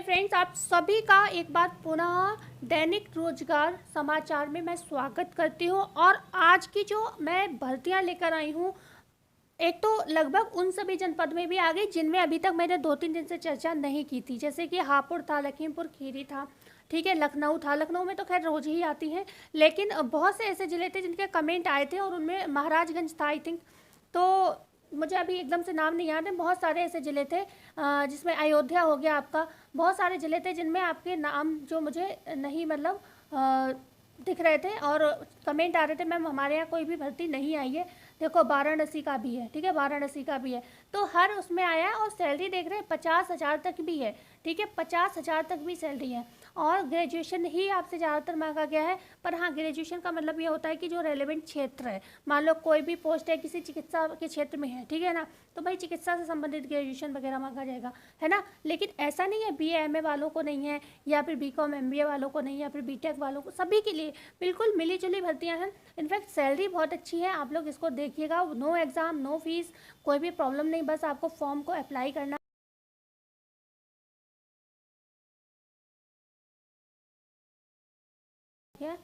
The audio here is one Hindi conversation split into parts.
फ्रेंड्स, आप सभी का एक बार पुनः दैनिक रोजगार समाचार में मैं स्वागत करती हूं। और आज की जो मैं भर्तियां लेकर आई हूं, एक तो लगभग उन सभी जनपद में भी आ गई जिनमें अभी तक मैंने 2-3 दिन से चर्चा नहीं की थी। जैसे कि हापुड़ था, लखीमपुर खीरी था, ठीक है, लखनऊ था। लखनऊ में तो खैर रोज ही आती हैं, लेकिन बहुत से ऐसे ज़िले थे जिनके कमेंट आए थे और उनमें महाराजगंज था आई थिंक। तो मुझे अभी एकदम से नाम नहीं याद है। बहुत सारे ऐसे ज़िले थे जिसमें अयोध्या हो गया आपका। बहुत सारे ज़िले थे जिनमें आपके नाम जो मुझे नहीं मतलब दिख रहे थे और कमेंट आ रहे थे मैम हमारे यहाँ कोई भी भर्ती नहीं आई है। देखो वाराणसी का भी है, ठीक है, वाराणसी का भी है। तो हर उसमें आया है और सैलरी देख रहे हैं 50,000 तक भी है, ठीक है, 50,000 तक भी सैलरी है। और ग्रेजुएशन ही आपसे ज़्यादातर मांगा गया है। पर हाँ, ग्रेजुएशन का मतलब ये होता है कि जो रेलेवेंट क्षेत्र है, मान लो कोई भी पोस्ट है किसी चिकित्सा के क्षेत्र में है, ठीक है ना, तो भाई चिकित्सा से संबंधित ग्रेजुएशन वगैरह मांगा जाएगा, है ना। लेकिन ऐसा नहीं है BA MA वालों को नहीं है, या फिर BCom MBA वालों को नहीं, या फिर BTech वालों को, सभी के लिए बिल्कुल मिली जुली भर्तियाँ हैं। इनफैक्ट सैलरी बहुत अच्छी है, आप लोग इसको देखिएगा। नो एग्ज़ाम, नो फीस, कोई भी प्रॉब्लम नहीं, बस आपको फॉर्म को अप्लाई करना है।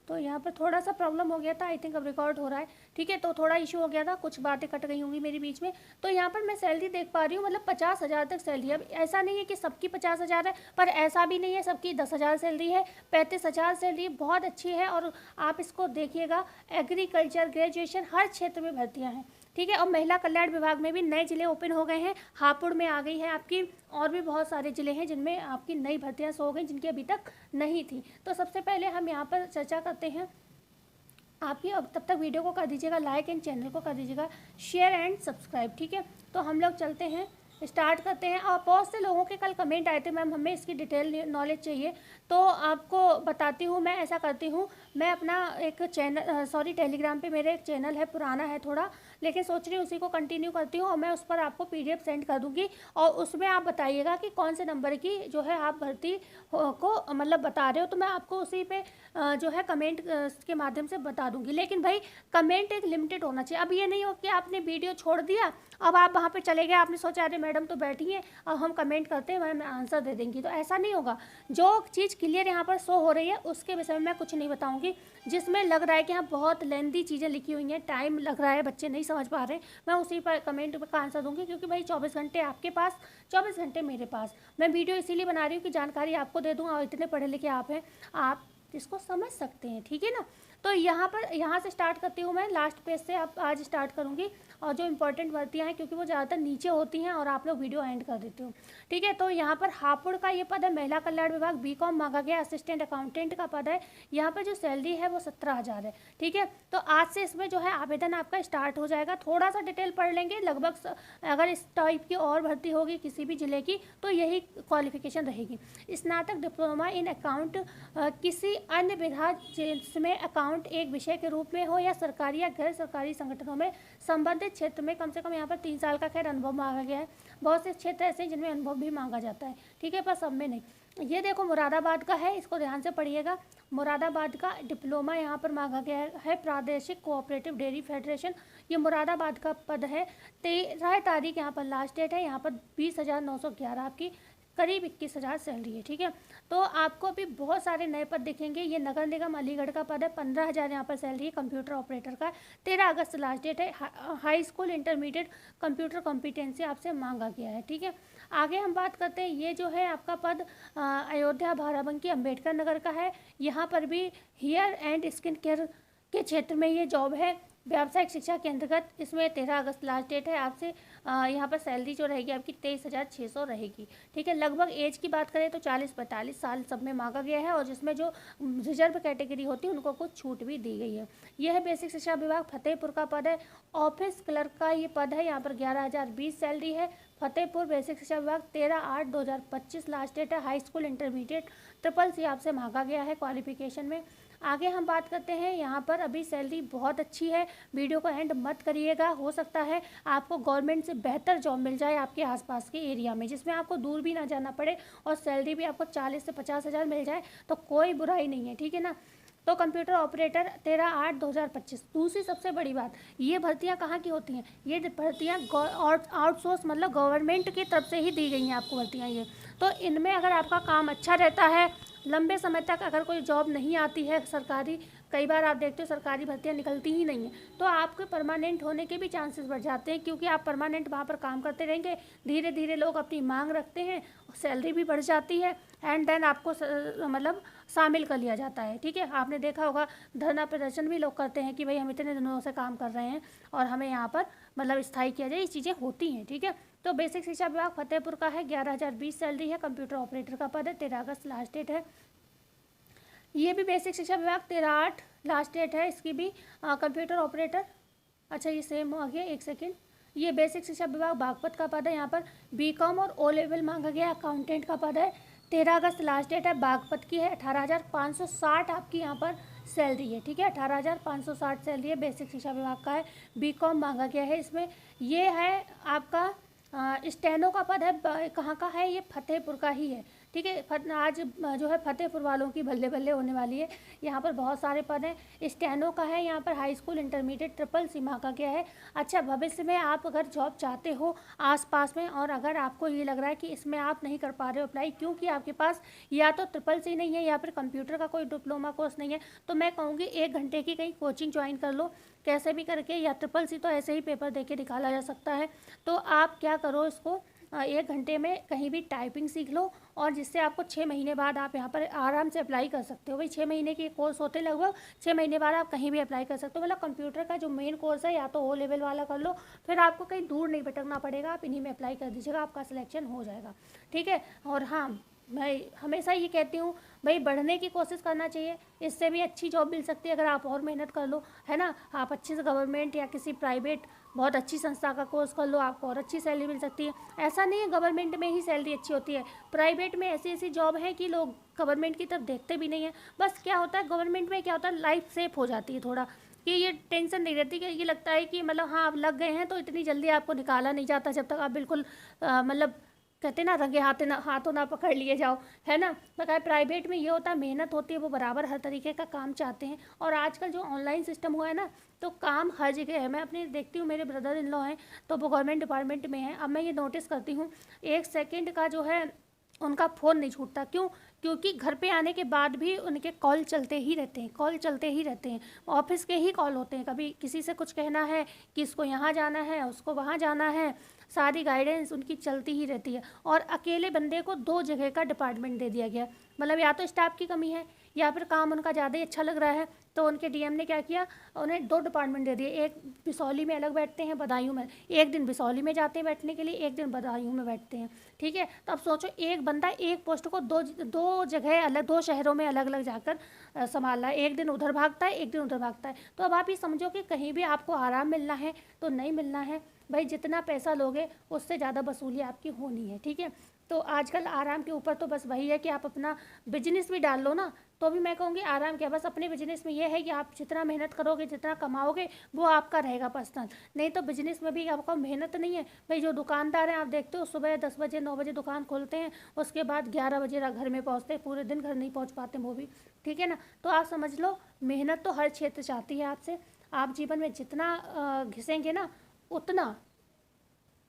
तो यहाँ पर थोड़ा सा प्रॉब्लम हो गया था, आई थिंक अब रिकॉर्ड हो रहा है, ठीक है। तो थोड़ा इशू हो गया था, कुछ बातें कट गई होंगी मेरी बीच में। तो यहाँ पर मैं सैलरी देख पा रही हूँ, मतलब 50,000 तक सैलरी है। अब ऐसा नहीं है कि सबकी 50,000 है, पर ऐसा भी नहीं है सबकी 10,000 सैलरी है। 35,000 सैलरी बहुत अच्छी है। और आप इसको देखिएगा, एग्रीकल्चर, ग्रेजुएशन, हर क्षेत्र में भर्तियाँ हैं, ठीक है। और महिला कल्याण विभाग में भी नए ज़िले ओपन हो गए हैं। हापुड़ में आ गई है आपकी, और भी बहुत सारे ज़िले हैं जिनमें आपकी नई भर्तियाँ शो हो गई जिनकी अभी तक नहीं थी। तो सबसे पहले हम यहाँ पर चर्चा करते हैं। आप ही अब तब तक वीडियो को कर दीजिएगा लाइक एंड चैनल को कर दीजिएगा शेयर एंड सब्सक्राइब, ठीक है। तो हम लोग चलते हैं, स्टार्ट करते हैं। और बहुत से लोगों के कल कमेंट आए थे मैम हमें इसकी डिटेल नॉलेज चाहिए, तो आपको बताती हूँ। मैं ऐसा करती हूँ, मैं अपना एक चैनल टेलीग्राम पे मेरे एक चैनल है, पुराना है थोड़ा, लेकिन सोच रही हूँ उसी को कंटिन्यू करती हूँ। और मैं उस पर आपको PDF सेंड कर दूँगी, और उसमें आप बताइएगा कि कौन से नंबर की जो है आप भर्ती को मतलब बता रहे हो, तो मैं आपको उसी पे जो है कमेंट के माध्यम से बता दूंगी। लेकिन भाई कमेंट एक लिमिटेड होना चाहिए। अब ये नहीं हो कि आपने वीडियो छोड़ दिया, अब आप वहाँ पे चले गए, आपने सोचा अरे मैडम तो बैठी हैं, अब हम कमेंट करते हैं, मैम आंसर दे देंगी, तो ऐसा नहीं होगा। जो चीज़ क्लियर यहाँ पर शो हो रही है उसके विषय में मैं कुछ नहीं बताऊँगी। जिसमें लग रहा है कि हाँ बहुत लेंदी चीज़ें लिखी हुई हैं, टाइम लग रहा है, बच्चे नहीं समझ पा रहे, मैं उसी पर कमेंट का आंसर दूंगी। क्योंकि भाई 24 घंटे आपके पास, 24 घंटे मेरे पास। मैं वीडियो इसीलिए बना रही हूँ कि जानकारी आपको दे दूँ, और इतने पढ़े लिखे आप हैं, आप इसको समझ सकते हैं, ठीक है ना। तो यहाँ से स्टार्ट करती हूँ मैं, लास्ट पेज से अब आज स्टार्ट करूँगी। और जो इंपॉर्टेंट भर्तियाँ हैं, क्योंकि वो ज़्यादातर नीचे होती हैं और आप लोग वीडियो एंड कर देते हो, ठीक है। तो यहाँ पर हापुड़ का ये पद है, महिला कल्याण विभाग, BCom मांगा गया, असिस्टेंट अकाउंटेंट का पद है। यहाँ पर जो सैलरी है वो 17,000 है, ठीक है। तो आज से इसमें जो है आवेदन आपका स्टार्ट हो जाएगा। थोड़ा सा डिटेल पढ़ लेंगे, लगभग अगर इस टाइप की और भर्ती होगी किसी भी ज़िले की तो यही क्वालिफिकेशन रहेगी। स्नातक डिप्लोमा इन अकाउंट किसी अन्य विधा जिसमें अकाउंट एक विषय के रूप में हो, या सरकारी या गैर सरकारी संगठनों में संबंधित क्षेत्र में कम से कम यहाँ पर 3 साल का खैर अनुभव मांगा गया है। बहुत से क्षेत्र ऐसे हैं जिनमें अनुभव भी मांगा जाता है, ठीक है, पर सब में नहीं। ये देखो मुरादाबाद का है, इसको ध्यान से पढ़िएगा। मुरादाबाद का डिप्लोमा यहाँ पर मांगा गया है, प्रादेशिक कोऑपरेटिव डेयरी फेडरेशन, ये मुरादाबाद का पद है। 13 तारीख यहाँ पर लास्ट डेट है। यहाँ पर 20,911 आपकी करीब 21,000 सैलरी है, ठीक है। तो आपको अभी बहुत सारे नए पद दिखेंगे। ये नगर निगम अलीगढ़ का पद है, 15,000 यहाँ पर सैलरी है, कंप्यूटर ऑपरेटर का। 13 अगस्त लास्ट डेट है। High school intermediate computer competency आपसे मांगा गया है, ठीक है। आगे हम बात करते हैं, ये जो है आपका पद अयोध्या, बाराबंकी, अम्बेडकर नगर का है। यहाँ पर भी हेयर एंड स्किन केयर के क्षेत्र में ये जॉब है, व्यावसायिक शिक्षा के अंतर्गत। इसमें 13 अगस्त लास्ट डेट है। आपसे यहाँ पर सैलरी जो रहेगी आपकी 23,600 रहेगी, ठीक है। लगभग एज की बात करें तो 40-45 साल सब में मांगा गया है, और जिसमें जो रिजर्व कैटेगरी होती है उनको कुछ छूट भी दी गई है। यह है बेसिक शिक्षा विभाग, फतेहपुर का पद है। ऑफिस क्लर्क का ये पद है, यहाँ पर 11,020 सैलरी है। फतेहपुर बेसिक शिक्षा विभाग, 13/8/2025 लास्ट डेट है। हाई स्कूल इंटरमीडिएट CCC आपसे मांगा गया है क्वालिफिकेशन में। आगे हम बात करते हैं, यहाँ पर अभी सैलरी बहुत अच्छी है, वीडियो को एंड मत करिएगा। हो सकता है आपको गवर्नमेंट से बेहतर जॉब मिल जाए आपके आसपास के एरिया में, जिसमें आपको दूर भी ना जाना पड़े, और सैलरी भी आपको 40 से 50 हज़ार मिल जाए, तो कोई बुराई नहीं है, ठीक है ना। तो कंप्यूटर ऑपरेटर 13/8/2025। दूसरी सबसे बड़ी बात, ये भर्तियां कहाँ की होती हैं? ये भर्तियां आउटसोर्स मतलब गवर्नमेंट की तरफ से ही दी गई हैं आपको भर्तियां ये। तो इनमें अगर आपका काम अच्छा रहता है, लंबे समय तक अगर कोई जॉब नहीं आती है सरकारी, कई बार आप देखते हो सरकारी भर्तियां निकलती ही नहीं हैं, तो आपके परमानेंट होने के भी चांसेस बढ़ जाते हैं, क्योंकि आप परमानेंट वहाँ पर काम करते रहेंगे। धीरे धीरे लोग अपनी मांग रखते हैं, सैलरी भी बढ़ जाती है, एंड देन आपको मतलब शामिल कर लिया जाता है। ठीक है, आपने देखा होगा धरना प्रदर्शन भी लोग करते हैं कि भाई हम इतने दिनों से काम कर रहे हैं और हमें यहाँ पर मतलब स्थायी किया जाए, ये चीज़ें होती हैं। ठीक है, तो बेसिक शिक्षा विभाग फतेहपुर का है, 11,020 सैलरी है, कंप्यूटर ऑपरेटर का पद है, 13 अगस्त लास्ट डेट है। ये भी बेसिक शिक्षा विभाग 13/8 लास्ट डेट है, इसकी भी कंप्यूटर ऑपरेटर। अच्छा ये सेम हो गया, एक सेकेंड। ये बेसिक शिक्षा विभाग बागपत का पद है, यहाँ पर बीकॉम और ओ लेवल मांगा गया, अकाउंटेंट का पद है, 13 अगस्त लास्ट डेट है, बागपत की है, 18,560 आपकी यहाँ पर सैलरी है। ठीक है, 18,560 सैलरी है, बेसिक शिक्षा विभाग का है, बीकॉम मांगा गया है इसमें। ये है आपका स्टेनो का पद है, कहाँ का है? ये फतेहपुर का ही है। ठीक है, आज जो है फतेहपुर वालों की बल्ले बल्ले होने वाली है, यहाँ पर बहुत सारे पद हैं। स्टेनो का है, यहाँ पर high school intermediate triple C मांगा गया है। अच्छा, भविष्य में आप अगर जॉब चाहते हो आसपास में, और अगर आपको ये लग रहा है कि इसमें आप नहीं कर पा रहे हो अप्लाई, क्योंकि आपके पास या तो ट्रिपल सी नहीं है या फिर कंप्यूटर का कोई डिप्लोमा कोर्स नहीं है, तो मैं कहूँगी 1 घंटे की कहीं कोचिंग ज्वाइन कर लो कैसे भी करके, या ट्रिपल सी तो ऐसे ही पेपर दे के निकाला जा सकता है। तो आप क्या करो, इसको 1 घंटे में कहीं भी टाइपिंग सीख लो, और जिससे आपको 6 महीने बाद आप यहाँ पर आराम से अप्लाई कर सकते हो। भाई 6 महीने के कोर्स होते लगभग, 6 महीने बाद आप कहीं भी अप्लाई कर सकते हो। मतलब कंप्यूटर का जो मेन कोर्स है या तो ओ लेवल वाला कर लो, फिर आपको कहीं दूर नहीं भटकना पड़ेगा, आप इन्हीं में अप्लाई कर दीजिएगा, आपका सिलेक्शन हो जाएगा। ठीक है, और हाँ मैं हमेशा ये कहती हूँ भाई बढ़ने की कोशिश करना चाहिए, इससे भी अच्छी जॉब मिल सकती है अगर आप और मेहनत कर लो, है ना। आप अच्छे से गवर्नमेंट या किसी प्राइवेट बहुत अच्छी संस्था का कोर्स कर लो, आपको और अच्छी सैलरी मिल सकती है। ऐसा नहीं है गवर्नमेंट में ही सैलरी अच्छी होती है, प्राइवेट में ऐसी ऐसी जॉब है कि लोग गवर्नमेंट की तरफ देखते भी नहीं है। बस क्या होता है गवर्नमेंट में, क्या होता है लाइफ सेफ हो जाती है थोड़ा, कि ये टेंशन नहीं रहती, कि ये लगता है कि मतलब हाँ आप लग गए हैं तो इतनी जल्दी आपको निकाला नहीं जाता जब तक आप बिल्कुल मतलब कहते ना रंगे हाथों ना पकड़ लिए जाओ, है ना। मगर प्राइवेट में ये होता है मेहनत होती है, वो बराबर हर तरीके का काम चाहते हैं, और आजकल जो ऑनलाइन सिस्टम हुआ है ना, तो काम हर जगह है। मैं अपनी देखती हूँ, मेरे ब्रदर इन लॉ हैं तो वो गवर्नमेंट डिपार्टमेंट में हैं। अब मैं ये नोटिस करती हूँ 1 सेकंड का जो है उनका फ़ोन नहीं छूटता। क्यों? क्योंकि घर पे आने के बाद भी उनके कॉल चलते ही रहते हैं, कॉल चलते ही रहते हैं, ऑफिस के ही कॉल होते हैं। कभी किसी से कुछ कहना है कि इसको यहाँ जाना है, उसको वहाँ जाना है, सारी गाइडेंस उनकी चलती ही रहती है। और अकेले बंदे को 2 जगह का डिपार्टमेंट दे दिया गया, मतलब या तो स्टाफ की कमी है या फिर काम उनका ज़्यादा ही अच्छा लग रहा है, तो उनके डीएम ने क्या किया, उन्हें 2 डिपार्टमेंट दे दिए। एक बिसौली में अलग बैठते हैं, बदायूं में, एक दिन बिसौली में जाते हैं बैठने के लिए, एक दिन बदायूं में बैठते हैं। ठीक है, तो अब सोचो एक बंदा एक पोस्ट को दो जगह अलग, 2 शहरों में अलग अलग जाकर संभाल रहा है, एक दिन उधर भागता है, एक दिन उधर भागता है। तो अब आप ये समझो कि कहीं भी आपको आराम मिलना है तो नहीं मिलना है। भाई जितना पैसा लोगे उससे ज़्यादा वसूली आपकी होनी है। ठीक है, तो आजकल आराम के ऊपर तो बस वही है कि आप अपना बिजनेस भी डाल लो ना, तो भी मैं कहूँगी आराम क्या, बस अपने बिजनेस में ये है कि आप जितना मेहनत करोगे, जितना कमाओगे वो आपका रहेगा पर्सनल। नहीं तो बिजनेस में भी आपको मेहनत नहीं है। भाई जो दुकानदार हैं आप देखते हो सुबह 10 बजे 9 बजे दुकान खोलते हैं, उसके बाद 11 बजे घर में पहुँचते हैं, पूरे दिन घर नहीं पहुँच पाते वो भी। ठीक है ना, तो आप समझ लो मेहनत तो हर क्षेत्र चाहती है आपसे। आप जीवन में जितना घिसेंगे ना उतना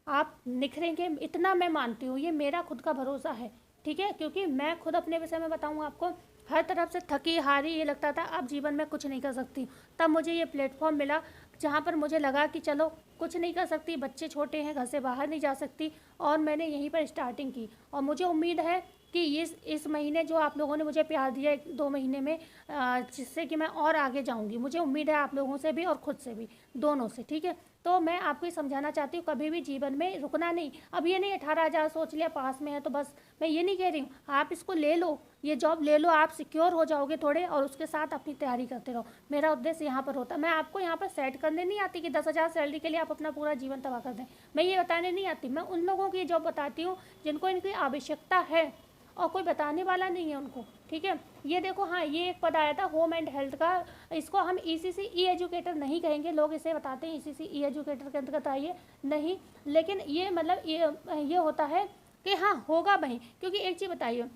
आप निखरेंगे, इतना मैं मानती हूँ, ये मेरा खुद का भरोसा है। ठीक है, क्योंकि मैं खुद अपने विषय में बताऊँ आपको, हर तरफ से थकी हारी ये लगता था अब जीवन में कुछ नहीं कर सकती। तब मुझे ये प्लेटफॉर्म मिला जहाँ पर मुझे लगा कि चलो कुछ नहीं कर सकती, बच्चे छोटे हैं, घर से बाहर नहीं जा सकती, और मैंने यहीं पर स्टार्टिंग की। और मुझे उम्मीद है कि इस महीने जो आप लोगों ने मुझे प्यार दिया 2 महीने में, जिससे कि मैं और आगे जाऊंगी, मुझे उम्मीद है आप लोगों से भी और ख़ुद से भी, दोनों से। ठीक है, तो मैं आपको ये समझाना चाहती हूँ कभी भी जीवन में रुकना नहीं। अब ये नहीं 18,000 सोच लिया पास में है तो बस, मैं ये नहीं कह रही हूँ, आप इसको ले लो, ये जॉब ले लो, आप सिक्योर हो जाओगे थोड़े, और उसके साथ अपनी तैयारी करते रहो। मेरा उद्देश्य यहाँ पर होता है, मैं आपको यहाँ पर सेट करने नहीं आती कि 10,000 सैलरी के लिए आप अपना पूरा जीवन तबाह कर दें, मैं ये बताने नहीं आती। मैं उन लोगों की जॉब बताती हूँ जिनको इनकी आवश्यकता है और कोई बताने वाला नहीं है उनको। ठीक है, ये देखो, हाँ ये एक पद आया था होम एंड हेल्थ का, इसको हम ईसीसी ई एजुकेटर नहीं कहेंगे, लोग इसे बताते हैं ईसीसी ई एजुकेटर के अंतर्गत आइए, नहीं, लेकिन ये मतलब ये होता है कि हाँ होगा भाई। क्योंकि एक चीज़ बताइए,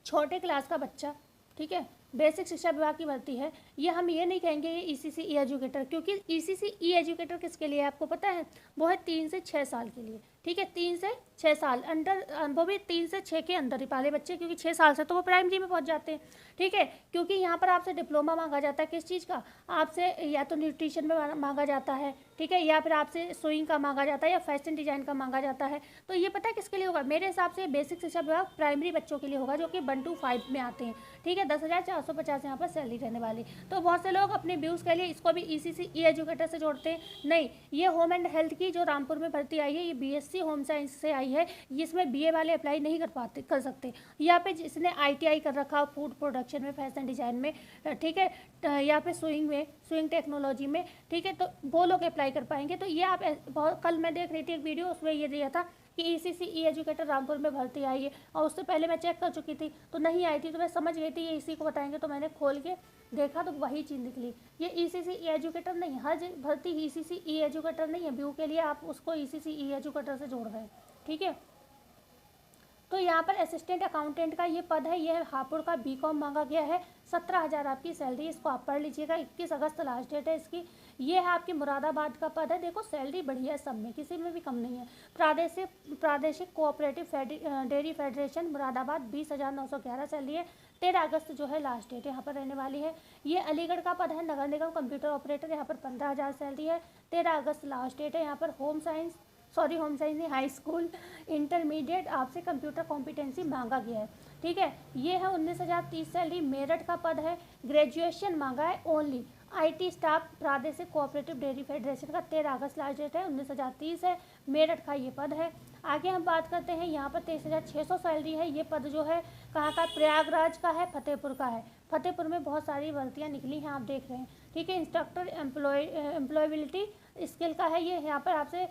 छोटे क्लास का बच्चा, ठीक है, बेसिक शिक्षा विभाग की भर्ती है, ये हम ये नहीं कहेंगे ये ईसीसी ई एजुकेटर, क्योंकि ईसीसी ई एजुकेटर किसके लिए है आपको पता है? वो है 3 से 6 साल के लिए, ठीक है, 3 से 6 साल अंडर, वो भी 3 से 6 के अंदर ही पाले बच्चे, क्योंकि 6 साल से तो वो प्राइमरी में पहुंच जाते हैं, ठीक है। क्योंकि यहाँ पर आपसे डिप्लोमा मांगा जाता है किस चीज़ का? आपसे या तो न्यूट्रिशन में मांगा जाता है, ठीक है, या फिर आपसे सुइंग का मांगा जाता है, या फैशन डिजाइन का मांगा जाता है। तो ये पता है किसके लिए होगा? मेरे हिसाब से बेसिक शिक्षा विभाग प्राइमरी बच्चों के लिए होगा, जो कि 1 to 5 में आते हैं, ठीक है। 10,450 यहाँ पर सैलरी रहने वाली। तो बहुत से लोग अपने व्यूज़ के लिए इसको भी ईसीसी ई एजुकेटर से जोड़ते हैं। नहीं, ये होम एंड हेल्थ की जो रामपुर में भर्ती आई है, ये बीएससी होम साइंस से आई है, इसमें बीए वाले अप्लाई नहीं कर सकते। यहाँ पे जिसने आईटीआई कर रखा हो फूड प्रोडक्शन में, फैशन डिजाइन में, ठीक है, यहाँ पे स्विंग टेक्नोलॉजी में, ठीक है, तो वो लोग अप्लाई कर पाएंगे। तो ये आप बहुत, कल मैं देख रही थी एक वीडियो, उसमें ये दिया था कि ईसीसी ई एजुकेटर रामपुर में भर्ती आई है, और उससे पहले मैं चेक कर चुकी थी तो नहीं आई थी, तो मैं समझ गई थी ये इसी को बताएंगे, तो मैंने खोल के देखा तो वही चीज़ निकली। ये ईसीसी ई एजुकेटर नहीं, हर भर्ती ईसीसी ई एजुकेटर नहीं है, व्यू के लिए आप उसको ईसीसी ई एजुकेटर से जोड़ रहे हैं, ठीक है। तो यहाँ पर असिस्टेंट अकाउंटेंट का ये पद है, ये हापुड़ का बीकॉम मांगा गया है, 17,000 आपकी सैलरी, इसको आप पढ़ लीजिएगा, 21 अगस्त लास्ट डेट है इसकी। ये है आपकी मुरादाबाद का पद है, देखो सैलरी बढ़िया है सब में, किसी में भी कम नहीं है। प्रादेशिक cooperative dairy federation Moradabad, 20,911 salary है, 13 अगस्त जो है लास्ट डेट यहाँ पर रहने वाली है। ये अलीगढ़ का पद है, नगर निगम कंप्यूटर ऑपरेटर, यहाँ पर 15,000 सैलरी है, 13 अगस्त लास्ट डेट है। यहाँ पर होम साइंस नहीं, हाई स्कूल इंटरमीडिएट आपसे कंप्यूटर कॉम्पिटेंसी मांगा गया है, ठीक है। ये है 19,030 सैलरी, मेरठ का पद है, ग्रेजुएशन मांगा है ओनली। आईटी स्टाफ प्रादेशिक कोऑपरेटिव डेयरी फेडरेशन का 13 अगस्त लास्ट डेट है, 19,030 है, मेरठ का ये पद है। आगे हम बात करते हैं, यहाँ पर 23,600 सैलरी है, ये पद जो है कहाँ का? प्रयागराज का है, फतेहपुर का है। फतेहपुर में बहुत सारी भर्तियाँ निकली हैं, आप देख रहे हैं, ठीक है। इंस्ट्रक्टर एम्प्लॉयबिलिटी स्किल का है, ये यहाँ पर आपसे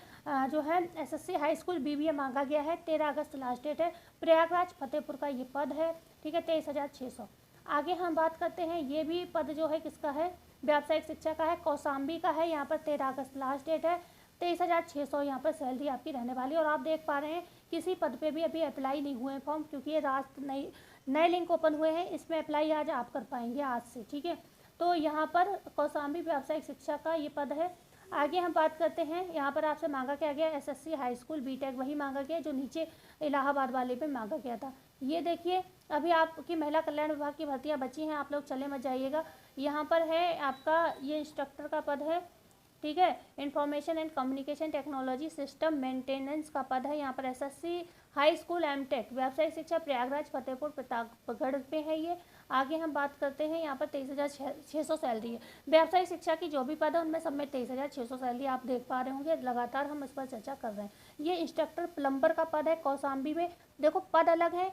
जो है एसएससी हाई स्कूल बीबीए मांगा गया है, 13 अगस्त लास्ट डेट है, प्रयागराज फतेहपुर का ये पद है, ठीक है, 23,600। आगे हम बात करते हैं, ये भी पद जो है किसका है? व्यावसायिक शिक्षा का है, कौसाम्बी का है, यहाँ पर 13 अगस्त लास्ट डेट है, 23,600 यहाँ पर सैलरी आपकी रहने वाली है। और आप देख पा रहे हैं किसी पद पे भी अभी अप्लाई नहीं हुए हैं फॉर्म, क्योंकि ये राष्ट्र नए लिंक ओपन हुए हैं, इसमें अप्लाई आज आप कर पाएंगे आज से, ठीक है। तो यहाँ पर कौसाम्बी व्यावसायिक शिक्षा का ये पद है। आगे हम बात करते हैं, यहाँ पर आपसे मांगा क्या गया? एसएससी हाई स्कूल बीटेक वही मांगा गया जो नीचे इलाहाबाद वाले पे मांगा गया था। ये देखिए, अभी आपकी महिला कल्याण विभाग की भर्तियाँ बची हैं, आप लोग चले मत जाइएगा। यहाँ पर है आपका ये इंस्ट्रक्टर का पद है, ठीक है, information and communication technology system maintenance का पद है। यहाँ पर एसएससी हाई स्कूल एमटेक व्यावसायिक शिक्षा प्रयागराज फतेहपुर प्रतापगढ़ पे है ये। आगे हम बात करते हैं, यहाँ पर 23,600 सैलरी है। व्यावसायिक शिक्षा की जो भी पद है उनमें सब में 23,600 सैलरी आप देख पा रहे होंगे, लगातार हम इस पर चर्चा कर रहे हैं। ये इंस्ट्रक्टर प्लम्बर का पद है कौसाम्बी में, देखो पद अलग है,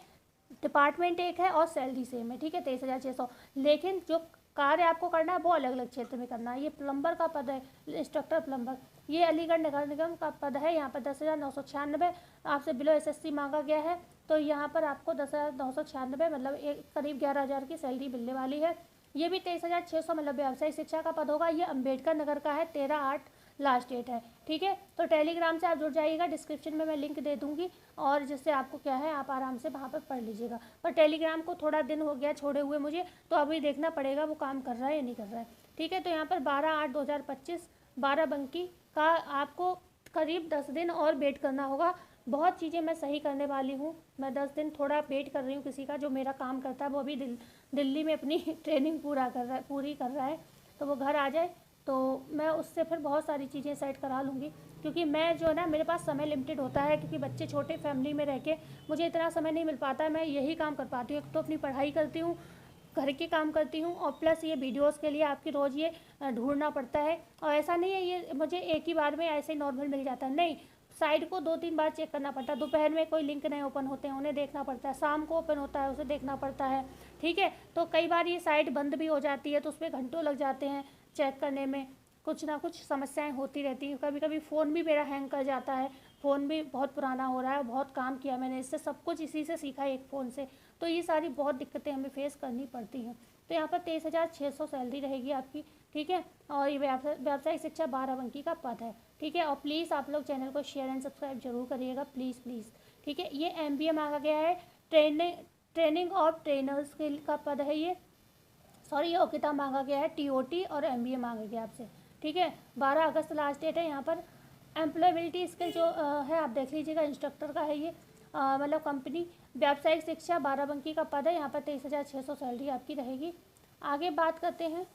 डिपार्टमेंट एक है और सैलरी सेम है, ठीक है, 23,600, लेकिन जो कार्य आपको करना है वो अलग अलग क्षेत्र में करना है। ये प्लम्बर का पद है, इंस्ट्रक्टर प्लम्बर, ये अलीगढ़ नगर निगम का पद है, यहाँ पर 10,996 आपसे बिलो एसएससी मांगा गया है। तो यहाँ पर आपको 10,996 मतलब एक करीब 11,000 की सैलरी मिलने वाली है। ये भी 23,600 मतलब व्यावसायिक शिक्षा का पद होगा। ये अम्बेडकर नगर का है, 13/8 लास्ट डेट है, ठीक है। तो टेलीग्राम से आप जुड़ जाइएगा, डिस्क्रिप्शन में मैं लिंक दे दूंगी, और जिससे आपको क्या है आप आराम से वहाँ पर पढ़ लीजिएगा। पर टेलीग्राम को थोड़ा दिन हो गया छोड़े हुए मुझे, तो अभी देखना पड़ेगा वो काम कर रहा है या नहीं कर रहा है, ठीक है। तो यहाँ पर 12/8/2025 बाराबंकी का आपको करीब 10 दिन और वेट करना होगा। बहुत चीज़ें मैं सही करने वाली हूँ, मैं 10 दिन थोड़ा वेट कर रही हूँ किसी का जो मेरा काम करता है, वो अभी दिल्ली में अपनी ट्रेनिंग पूरी कर रहा है, तो वो घर आ जाए तो मैं उससे फिर बहुत सारी चीज़ें सेट करा लूँगी। क्योंकि मैं जो है ना, मेरे पास समय लिमिटेड होता है, क्योंकि बच्चे छोटे फैमिली में रह के मुझे इतना समय नहीं मिल पाता है। मैं यही काम कर पाती हूँ, एक तो अपनी पढ़ाई करती हूँ, घर के काम करती हूँ, और प्लस ये वीडियोस के लिए आपकी रोज़ ये ढूंढना पड़ता है। और ऐसा नहीं है ये मुझे एक ही बार में ऐसे ही नॉर्मल मिल जाता है, नहीं, साइड को 2-3 बार चेक करना पड़ता है। दोपहर में कोई लिंक नए ओपन होते हैं उन्हें देखना पड़ता है, शाम को ओपन होता है उसे देखना पड़ता है, ठीक है। तो कई बार ये साइट बंद भी हो जाती है, तो उसमें घंटों लग जाते हैं चेक करने में, कुछ ना कुछ समस्याएं होती रहती हैं। कभी कभी फ़ोन भी मेरा हैंग कर जाता है, फ़ोन भी बहुत पुराना हो रहा है, बहुत काम किया मैंने इससे, सब कुछ इसी से सीखा है, एक फ़ोन से। तो ये सारी बहुत दिक्कतें हमें फेस करनी पड़ती हैं। तो यहाँ पर 23,600 सैलरी रहेगी आपकी, ठीक है। और ये व्यावसायिक शिक्षा बाराबंकी का पद है, ठीक है। और प्लीज़ आप लोग चैनल को शेयर एंड सब्सक्राइब जरूर करिएगा, प्लीज़ प्लीज़, ठीक है। ये MBA मांगा गया है, ट्रेनिंग और ट्रेनर्स के का पद है ये, सॉरी योग्यता मांगा गया है टीओटी और एमबीए मांगा गया आपसे, ठीक है। 12 अगस्त लास्ट डेट है। यहाँ पर एम्प्लॉयबिलिटी स्किल जो है आप देख लीजिएगा, इंस्ट्रक्टर का है ये, मतलब कंपनी। व्यावसायिक शिक्षा 12 का पद है, यहाँ पर 23,600 सैलरी आपकी रहेगी। आगे बात करते हैं,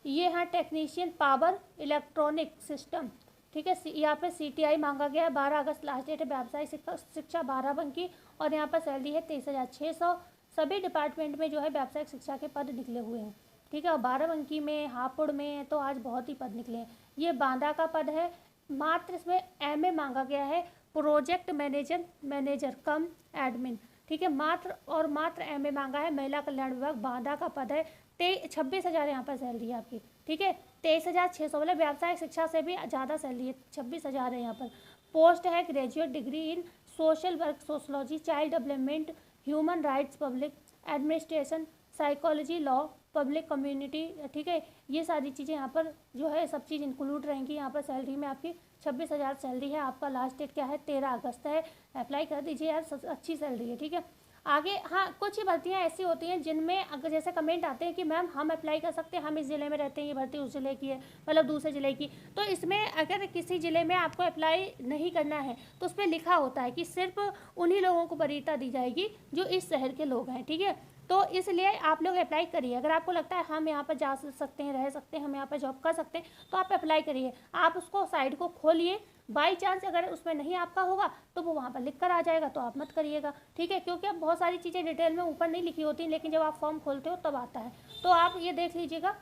ये है टेक्नीशियन पावर इलेक्ट्रॉनिक सिस्टम, ठीक है। यहाँ पे सीटीआई मांगा गया है, 12 अगस्त लास्ट डेट है। व्यावसायिक शिक्षा 12 और यहाँ पर सैलरी है 23,600। सभी डिपार्टमेंट में जो है व्यावसायिक शिक्षा के पद निकले हुए हैं, ठीक है। और 12 में, हापुड़ में तो आज बहुत ही पद निकले हैं। ये बांदा का पद है, मात्र इसमें एमए मांगा गया है, प्रोजेक्ट मैनेजर कम एडमिन, ठीक है। मात्र एमए मांगा है। महिला कल्याण विभाग बांदा का पद है। 26,000 यहाँ पर सैलरी है आपकी, ठीक है। 23,600 मतलब व्यावसायिक शिक्षा से भी ज़्यादा सैलरी है, 26,000 है यहाँ पर। पोस्ट है graduate degree in social work, sociology, child development, human rights, public administration, psychology, law, public community, ठीक है। ये सारी चीज़ें यहाँ पर जो है सब चीज़ इंक्लूड रहेंगी। यहाँ पर सैलरी में आपकी 26,000 सैलरी है। आपका लास्ट डेट क्या है, 13 अगस्त है। अप्लाई कर दीजिए यार, अच्छी सैलरी है, ठीक है। आगे हाँ, कुछ ही भर्तियाँ ऐसी होती हैं जिनमें अगर जैसे कमेंट आते हैं कि मैम हम अप्लाई कर सकते हैं, हम इस ज़िले में रहते हैं, ये भर्ती उस ज़िले की है, मतलब दूसरे ज़िले की। तो इसमें अगर किसी ज़िले में आपको अप्लाई नहीं करना है तो उस पर लिखा होता है कि सिर्फ उन्हीं लोगों को वरीयता दी जाएगी जो इस शहर के लोग हैं, ठीक है। तो इसलिए आप लोग अप्लाई करिए। अगर आपको लगता है हम यहाँ पर जा सकते हैं, रह सकते हैं, हम यहाँ पर जॉब कर सकते हैं, तो आप अप्लाई करिए। आप उसको साइड को खोलिए, बाई चांस अगर उसमें नहीं आपका होगा तो वो वहाँ पर लिख कर आ जाएगा, तो आप मत करिएगा, ठीक है। क्योंकि अब बहुत सारी चीज़ें डिटेल में ऊपर नहीं लिखी होती, लेकिन जब आप फॉर्म खोलते हो तब आता है। तो आप ये देख लीजिएगा,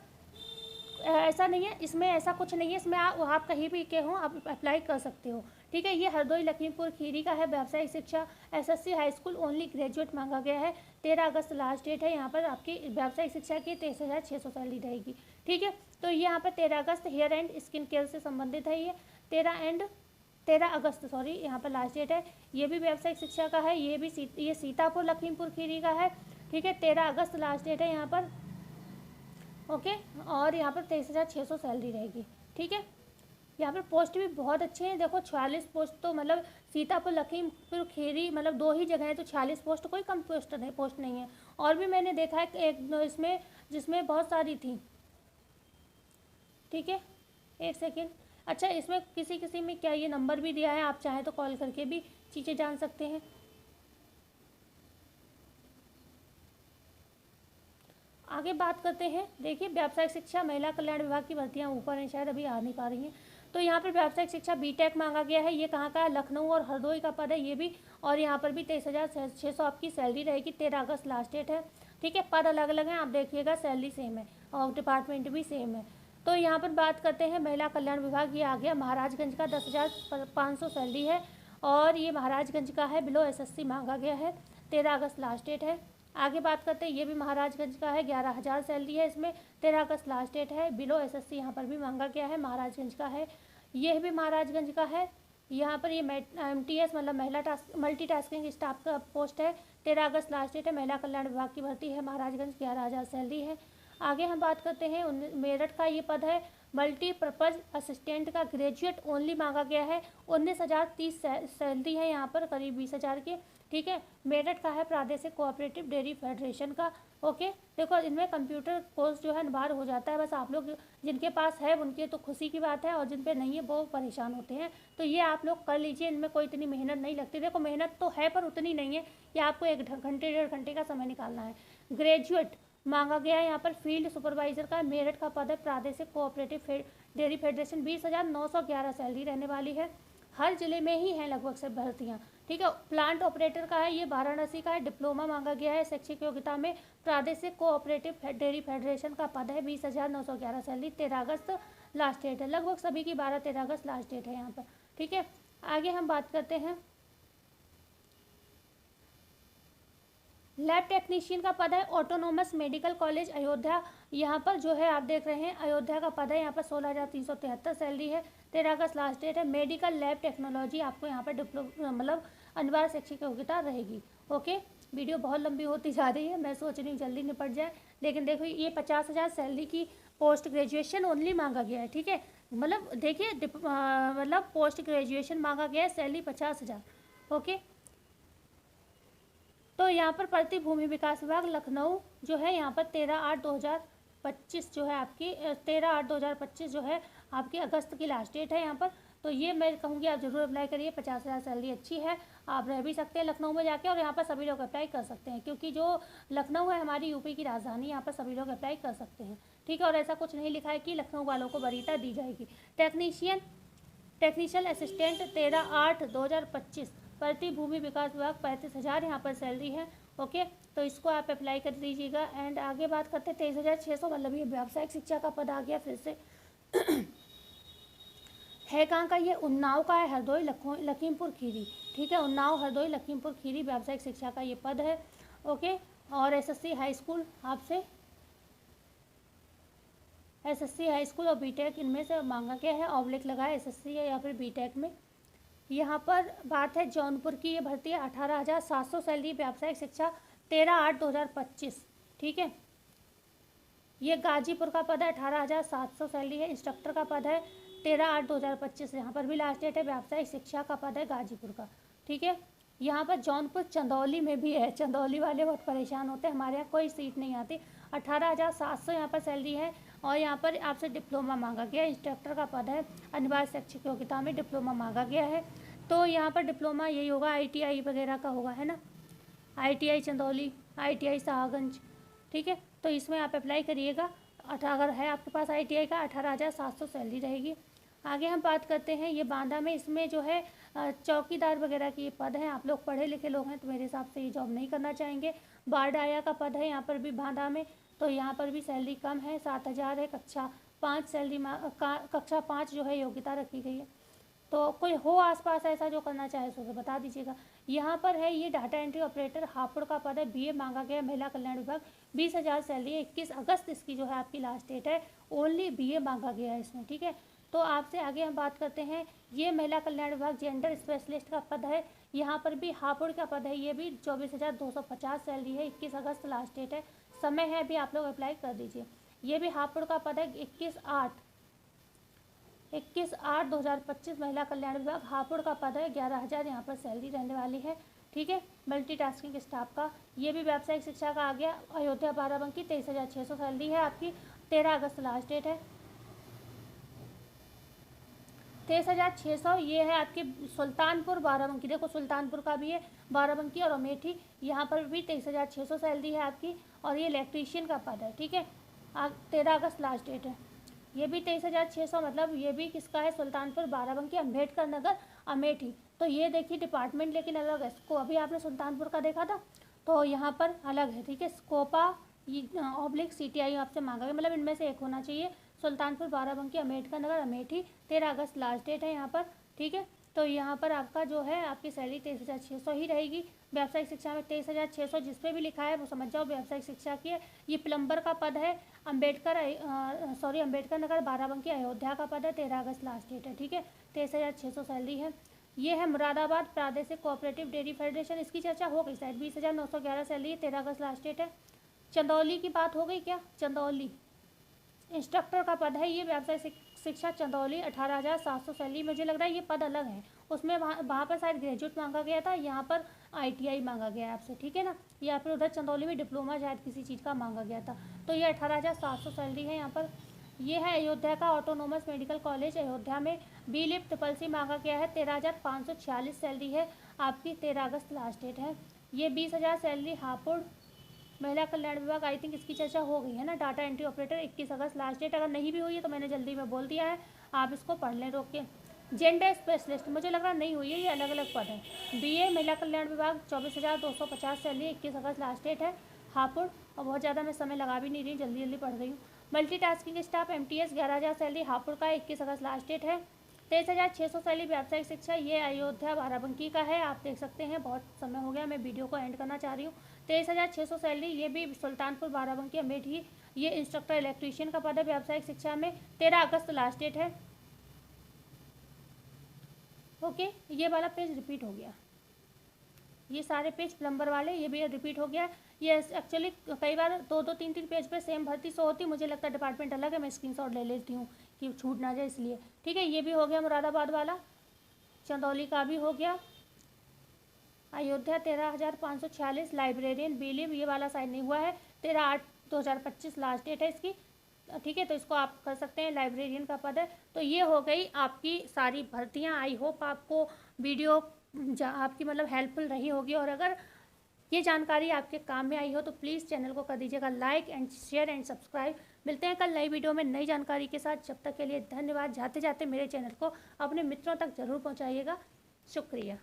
ऐसा नहीं है, इसमें ऐसा कुछ नहीं है, इसमें आप कहीं भी के हो आप अप्लाई कर सकते हो, ठीक है। ये हरदोई लखीमपुर खीरी का है। व्यावसायिक शिक्षा SSC high school only graduate मांगा गया है। 13 अगस्त लास्ट डेट है। यहाँ पर आपकी व्यावसायिक शिक्षा की 23,600 सैलरी रहेगी, ठीक है। तो ये यहाँ पर 13 अगस्त हेयर एंड स्किन केयर से संबंधित है। ये 13 अगस्त सॉरी यहाँ पर लास्ट डेट है। ये भी व्यावसायिक शिक्षा का है। ये सीतापुर लखीमपुर खीरी का है, ठीक है। 13 अगस्त लास्ट डेट है यहाँ पर, ओके। और यहाँ पर 23,600 सैलरी रहेगी, ठीक है। यहाँ पर पोस्ट भी बहुत अच्छे हैं, देखो 46 पोस्ट, तो मतलब सीतापुर लखीमपुर खीरी मतलब 2 ही जगह है, तो 46 पोस्ट कोई कम पोस्ट नहीं है। और भी मैंने देखा है एक इसमें जिसमें बहुत सारी थी, ठीक है। एक सेकेंड, अच्छा इसमें किसी में क्या ये नंबर भी दिया है, आप चाहें तो कॉल करके भी चीज़ें जान सकते हैं। आगे बात करते हैं, देखिए व्यावसायिक शिक्षा महिला कल्याण विभाग की भर्तियाँ ऊपर हैं, शायद अभी आ नहीं पा रही हैं। तो यहाँ पर व्यावसायिक शिक्षा बीटेक मांगा गया है। ये कहाँ का है, लखनऊ और हरदोई का पद है ये भी। और यहाँ पर भी 23,600 आपकी सैलरी रहेगी। 13 अगस्त लास्ट डेट है, ठीक है। पद अलग अलग हैं, आप देखिएगा, सैलरी सेम है और डिपार्टमेंट भी सेम है। तो यहाँ पर बात करते हैं महिला कल्याण विभाग, ये आ गया महाराजगंज का, 10,500 सैलरी है। और ये महाराजगंज का है, बिलो एसएससी मांगा गया है। 13 अगस्त लास्ट डेट है। आगे बात करते हैं, ये भी महाराजगंज का है, 11,000 सैलरी है इसमें। 13 अगस्त लास्ट डेट है। बिलो एसएससी यहाँ पर भी मांगा गया है, महाराजगंज का है। यह भी महाराजगंज का है। यहाँ पर ये MTS मतलब मल्टीटास्किंग स्टाफ का पोस्ट है। 13 अगस्त लास्ट डेट है। महिला कल्याण विभाग की भर्ती है, महाराजगंज, 11,000 सैलरी है। आगे हम बात करते हैं मेरठ का, ये पद है मल्टीपर्पज़ असिस्टेंट का, ग्रेजुएट ओनली मांगा गया है। 19,030 सैलरी है यहाँ पर, करीब 20,000 के, ठीक है। मेरठ का है, प्रादेशिक कोऑपरेटिव डेयरी फेडरेशन का, ओके। देखो इनमें कंप्यूटर कोर्स जो है बार हो जाता है, बस आप लोग जिनके पास है उनके तो खुशी की बात है, और जिन पे नहीं है वो परेशान होते हैं। तो ये आप लोग कर लीजिए, इनमें कोई इतनी मेहनत नहीं लगती। देखो मेहनत तो है पर उतनी नहीं है, ये आपको 1 घंटे 1.5 घंटे का समय निकालना है। ग्रेजुएट मांगा गया है यहाँ पर, फील्ड सुपरवाइजर का, मेरठ का पद है, प्रादेशिक कोऑपरेटिव डेयरी फेडरेशन। 20,911 सैलरी रहने वाली है। हर जिले में ही हैं लगभग सब भर्तियाँ, ठीक है। प्लांट ऑपरेटर का है, ये वाराणसी का है, डिप्लोमा मांगा गया है शैक्षिक योग्यता में। प्रादेशिक कोऑपरेटिव डेयरी फेडरेशन का पद है, 20,911 सैलरी। 13 अगस्त लास्ट डेट है, लगभग सभी की 12-13 अगस्त लास्ट डेट है यहाँ पर, ठीक है। आगे हम बात करते हैं, लैब टेक्नीशियन का पद है, ऑटोनोमस मेडिकल कॉलेज अयोध्या, यहाँ पर जो है आप देख रहे हैं अयोध्या का पद है। यहाँ पर 16,373 सैलरी है। 13 अगस्त लास्ट डेट है। मेडिकल लैब टेक्नोलॉजी आपको यहाँ पर डिप्लोमा मतलब अनिवार्य शैक्षिक योग्यता रहेगी, ओके। वीडियो बहुत लंबी होती जा रही है, मैं सोच रही हूँ जल्दी निपट जाए। लेकिन देखो ये 50,000 सैलरी की पोस्ट ग्रेजुएशन ओनली मांगा गया है, ठीक है। मतलब देखिए मतलब पोस्ट ग्रेजुएशन मांगा गया है, सैलरी 50,000। ओके, तो यहाँ पर प्रति भूमि विकास विभाग लखनऊ जो है यहाँ पर 13/8/2025 जो है आपकी 13/8/2025 जो है आपकी अगस्त की लास्ट डेट है यहाँ पर। तो ये मैं कहूँगी आप ज़रूर अप्लाई करिए, 50,000 सैलरी अच्छी है, आप रह भी सकते हैं लखनऊ में जाके, और यहाँ पर सभी लोग अप्लाई कर सकते हैं, क्योंकि जो लखनऊ है हमारी यूपी की राजधानी, यहाँ पर सभी लोग अप्लाई कर सकते हैं, ठीक है। और ऐसा कुछ नहीं लिखा है कि लखनऊ वालों को वरीयता दी जाएगी। टेक्नीशियल असिस्टेंट 13/8/2025 प्रति भूमि विकास विभाग 35,000 यहाँ पर सैलरी है। ओके, तो इसको आप अप्लाई कर दीजिएगा। एंड आगे बात करते हैं 23,600, मतलब ये व्यावसायिक शिक्षा का पद आ गया फिर से। है कहाँ का, ये उन्नाव का है, हरदोई लखीमपुर खीरी, ठीक है। उन्नाव हरदोई लखीमपुर खीरी व्यावसायिक शिक्षा का ये पद है। ओके, और एसएससी हाई स्कूल आपसे, एसएससी हाई स्कूल और बीटेक इनमें से मांगा गया है, ऑब्लिक लगा है एसएससी है या फिर बीटेक में। यहाँ पर बात है जौनपुर की, ये भर्ती है 18,700 सैलरी व्यावसायिक शिक्षा 13/8/2025, ठीक है। ये गाजीपुर का पद है, 18,700 सैलरी है, इंस्ट्रक्टर का पद है 13/8/2025, यहाँ पर भी लास्ट डेट है, व्यावसायिक शिक्षा का पद है गाजीपुर का, ठीक है। यहाँ पर जौनपुर चंदौली में भी है, चंदौली वाले बहुत परेशान होते हैं, हमारे यहाँ कोई सीट नहीं आती। 18,700 यहाँ पर सैलरी है, और यहाँ पर आपसे डिप्लोमा मांगा गया है, इंस्ट्रक्टर का पद है, अनिवार्य शैक्षिक योग्यता में डिप्लोमा मांगा गया है। तो यहाँ पर डिप्लोमा यही होगा, ITI वगैरह का होगा, है ना, ITI चंदौली, ITI शाहगंज, ठीक है। तो इसमें आप अप्लाई करिएगा, अगर है आपके पास ITI का 18,700 सैलरी रहेगी। आगे हम बात करते हैं ये बांदा में, इसमें जो है चौकीदार वगैरह की ये पद हैं। आप लोग पढ़े लिखे लोग हैं तो मेरे हिसाब से ये जॉब नहीं करना चाहेंगे। बारडाया का पद है यहाँ पर भी बांदा में, तो यहाँ पर भी सैलरी कम है, 7,000 है। कक्षा 5 सैलरी कक्षा 5 जो है योग्यता रखी गई है। तो कोई हो आसपास ऐसा जो करना चाहे तो बता दीजिएगा। यहाँ पर है ये डाटा एंट्री ऑपरेटर हापुड़ का पद है, BA मांगा गया, महिला कल्याण विभाग, 20,000 सैलरी है, 21 अगस्त इसकी जो है आपकी लास्ट डेट है, ओनली BA मांगा गया है इसमें, ठीक है। तो आपसे आगे हम बात करते हैं, ये महिला कल्याण विभाग जेंडर स्पेशलिस्ट का पद है, यहाँ पर भी हापुड़ का पद है, ये भी 24,250 सैलरी है, 21 अगस्त लास्ट डेट है, समय है अभी, आप लोग अप्लाई कर दीजिए। ये भी हापुड़ का पद है, 21/8/2025 महिला कल्याण विभाग हापुड़ का पद है, 11,000 यहाँ पर सैलरी रहने वाली है, ठीक है। मल्टीटास्किंग स्टाफ का ये भी व्यावसायिक शिक्षा का आ गया, अयोध्या बाराबंकी 23,600 सैलरी है आपकी, 13 अगस्त लास्ट डेट है, 23,600। ये है आपके सुल्तानपुर बाराबंकी, देखो सुल्तानपुर का भी है, बाराबंकी और अमेठी, यहाँ पर भी 23,600 सैलरी है आपकी, और ये इलेक्ट्रीशियन का पद है, ठीक है। 13 अगस्त लास्ट डेट है, ये भी 23,600, मतलब ये भी किसका है, सुल्तानपुर बाराबंकी अम्बेडकर नगर अमेठी। तो ये देखिए डिपार्टमेंट लेकिन अलग है, इसको अभी आपने सुल्तानपुर का देखा था, तो यहाँ पर अलग है, ठीक है। स्कोपा ऑब्लिक CTI आपसे मांगा गया, मतलब इनमें से एक होना चाहिए। सुल्तानपुर बाराबंकी अम्बेडकर नगर अमेठी, 13 अगस्त लास्ट डेट है यहाँ पर, ठीक है। तो यहाँ पर आपका जो है आपकी सैलरी 23,600 ही रहेगी। व्यावसायिक शिक्षा में 23,600 जिस पे भी लिखा है वो समझ जाओ व्यावसायिक शिक्षा की है। ये प्लम्बर का पद है, अम्बेडकर नगर बाराबंकी अयोध्या का पद है, 13 अगस्त लास्ट डेट है, ठीक है। 23,600 सैलरी है। ये है मुरादाबाद प्रादेशिक कोऑपरेटिव डेयरी फेडरेशन, इसकी चर्चा हो गई शायद, 20,911 सैलरी है, 13 अगस्त लास्ट डेट है। चंदौली की बात हो गई क्या, चंदौली इंस्ट्रक्टर का पद है, ये व्यवसाय शिक्षा चंदौली 18,700 सैलरी। मुझे लग रहा है ये पद अलग है, उसमें वहाँ पर शायद ग्रेजुएट मांगा गया था, यहाँ पर ITI मांगा गया है आपसे, ठीक है ना, या फिर उधर चंदौली में डिप्लोमा शायद किसी चीज़ का मांगा गया था। तो ये 18,700 सैलरी है यहाँ पर। ये है अयोध्या का ऑटोनोमस मेडिकल कॉलेज अयोध्या में, B.Lipt TCC मांगा गया है, 13,546 सैलरी है आपकी, 13 अगस्त लास्ट डेट है। ये 20,000 सैलरी हापुड़ महिला कल्याण विभाग, आई थिंक इसकी चर्चा हो गई है ना। डाटा एंट्री ऑपरेटर 21 अगस्त लास्ट डेट, अगर नहीं भी हुई है तो मैंने जल्दी में बोल दिया है, आप इसको पढ़ लें रोक के। जेंडर स्पेशलिस्ट मुझे लग रहा नहीं हुई है, ये अलग अलग पद है। BA महिला कल्याण विभाग 24,250 सैलरी, 21 अगस्त लास्ट डेट है हापुड़, और बहुत ज़्यादा मैं समय लगा भी नहीं रही, जल्दी जल्दी पढ़ रही हूँ। Multitasking staff MTS 11,000 salary Hapur का, 21 अगस्त लास्ट डेट है। 23,600 सैलरी व्यावसायिक शिक्षा, ये अयोध्या बाराबंकी का है, आप देख सकते हैं। बहुत समय हो गया, मैं वीडियो को एंड करना चाह रही हूँ। 23,600 सैलरी, ये भी सुल्तानपुर बाराबंकी अमेठी, ये इंस्ट्रक्टर इलेक्ट्रीशियन का पद है व्यावसायिक शिक्षा में, 13 अगस्त लास्ट डेट है। ओके, ये वाला पेज रिपीट हो गया, ये सारे पेज प्लम्बर वाले, ये भी रिपीट हो गया। ये एक्चुअली कई बार 2-2 3-3 पेज पे सेम भर्ती शो होती, मुझे लगता है डिपार्टमेंट अलग है, मैं स्क्रीनशॉट ले लेती हूँ कि छूट ना जाए इसलिए। ठीक है, ये भी हो गया मुरादाबाद वाला। चंदौली का भी हो गया। अयोध्या 13,546 लाइब्रेरियन बिलीव, ये वाला साइन नहीं हुआ है। 13/8/2025 लास्ट डेट है इसकी। ठीक है, तो इसको आप कर सकते हैं, लाइब्रेरियन का पद है। तो ये हो गई आपकी सारी भर्तियाँ। आई होप आपको वीडियो आपकी मतलब हेल्पफुल रही होगी, और अगर ये जानकारी आपके काम में आई हो तो प्लीज़ चैनल को कर दीजिएगा like and share and subscribe. मिलते हैं कल नई वीडियो में नई जानकारी के साथ। जब तक के लिए धन्यवाद। जाते जाते मेरे चैनल को अपने मित्रों तक ज़रूर पहुँचाइएगा। शुक्रिया।